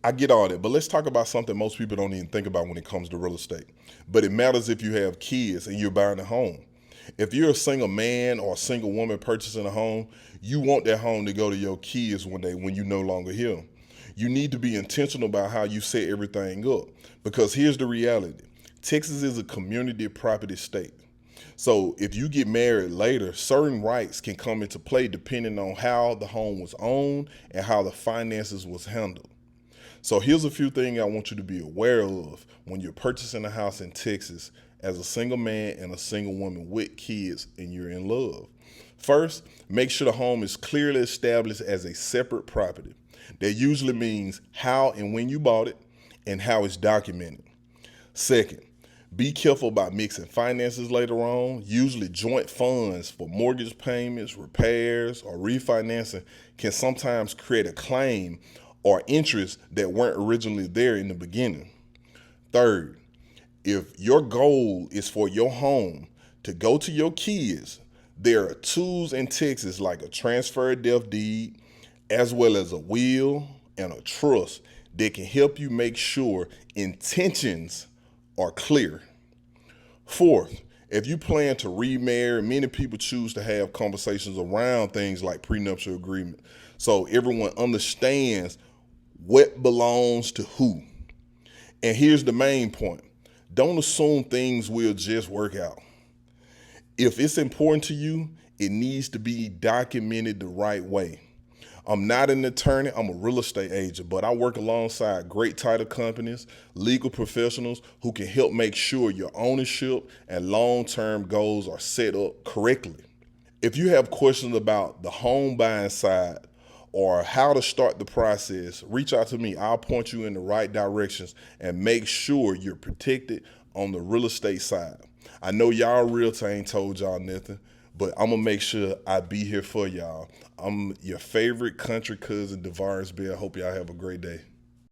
I get all that, but let's talk about something most people don't even think about when it comes to real estate. But it matters if you have kids and you're buying a home. If you're a single man or a single woman purchasing a home, you want that home to go to your kids one day when you no longer here. You need to be intentional about how you set everything up because here's the reality. Texas is a community property state. So if you get married later, certain rights can come into play depending on how the home was owned and how the finances was handled. So here's a few things I want you to be aware of when you're purchasing a house in Texas as a single man and a single woman with kids and you're in love. First, make sure the home is clearly established as a separate property. That usually means how and when you bought it and how it's documented. Second, be careful about mixing finances later on. Usually, joint funds for mortgage payments, repairs, or refinancing can sometimes create a claim or interest that weren't originally there in the beginning. Third, if your goal is for your home to go to your kids, there are tools in Texas like a transfer deed deed, as well as a will and a trust that can help you make sure intentions are clear. Fourth, if you plan to remarry, many people choose to have conversations around things like prenuptial agreement so everyone understands what belongs to who. And here's the main point. Don't assume things will just work out. If it's important to you, it needs to be documented the right way. I'm not an attorney, I'm a real estate agent, but I work alongside great title companies, legal professionals who can help make sure your ownership and long term goals are set up correctly. If you have questions about the home buying side or how to start the process, reach out to me. I'll point you in the right directions and make sure you're protected on the real estate side. I know y'all realtor ain't told y'all nothing, but I'm gonna make sure I be here for y'all. I'm your favorite country cousin, DeVaris Bell. Hope y'all have a great day.